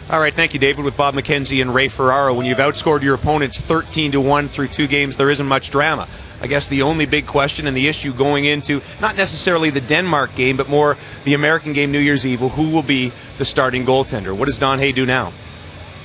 All right, thank you, David. With Bob McKenzie and Ray Ferraro, when you've outscored your opponents 13-1 through 2 games, there isn't much drama. I guess the only big question and the issue going into not necessarily the Denmark game, but more the American game New Year's Eve, who will be the starting goaltender? What does Don Hay do now?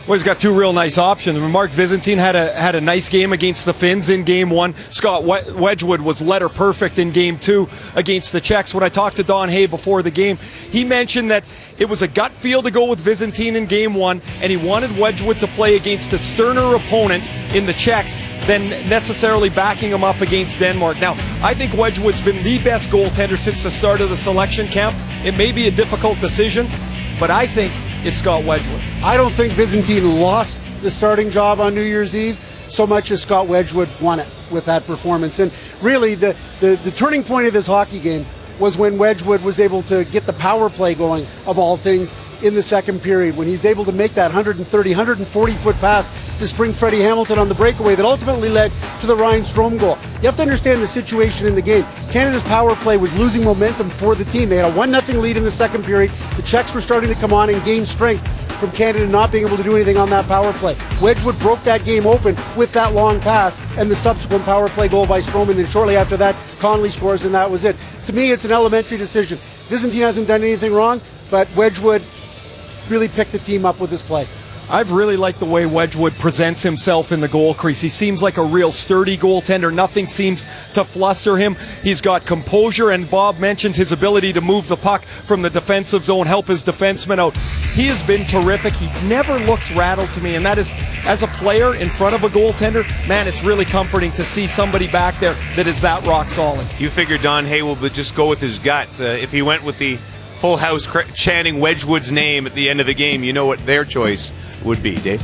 Well, he's got two real nice options. Mark Visentin had a nice game against the Finns in Game 1. Scott Wedgwood was letter perfect in Game 2 against the Czechs. When I talked to Don Hay before the game, he mentioned that it was a gut feel to go with Visentin in Game 1, and he wanted Wedgwood to play against a sterner opponent in the Czechs than necessarily backing him up against Denmark. Now, I think Wedgwood's been the best goaltender since the start of the selection camp. It may be a difficult decision, but I think it's Scott Wedgwood. I don't think Visentin lost the starting job on New Year's Eve so much as Scott Wedgwood won it with that performance. And really, the turning point of this hockey game was when Wedgwood was able to get the power play going, of all things, in the second period, when he's able to make that 130, 140-foot pass to spring Freddie Hamilton on the breakaway that ultimately led to the Ryan Strome goal. You have to understand the situation in the game. Canada's power play was losing momentum for the team. They had a 1-0 lead in the second period. The Czechs were starting to come on and gain strength from Canada not being able to do anything on that power play. Wedgwood broke that game open with that long pass and the subsequent power play goal by Strome, and then shortly after that, Connolly scores, and that was it. To me, it's an elementary decision. Visentin hasn't done anything wrong, but Wedgwood really picked the team up with his play. I've really liked the way Wedgwood presents himself in the goal crease. He seems like a real sturdy goaltender. Nothing seems to fluster him. He's got composure, and Bob mentions his ability to move the puck from the defensive zone, help his defenseman out. He has been terrific. He never looks rattled to me, and that is, as a player in front of a goaltender, man, it's really comforting to see somebody back there that is that rock solid. You figure Don Hay will just go with his gut. If he went with the full house chanting Wedgwood's name at the end of the game, you know what their choice would be, Dave.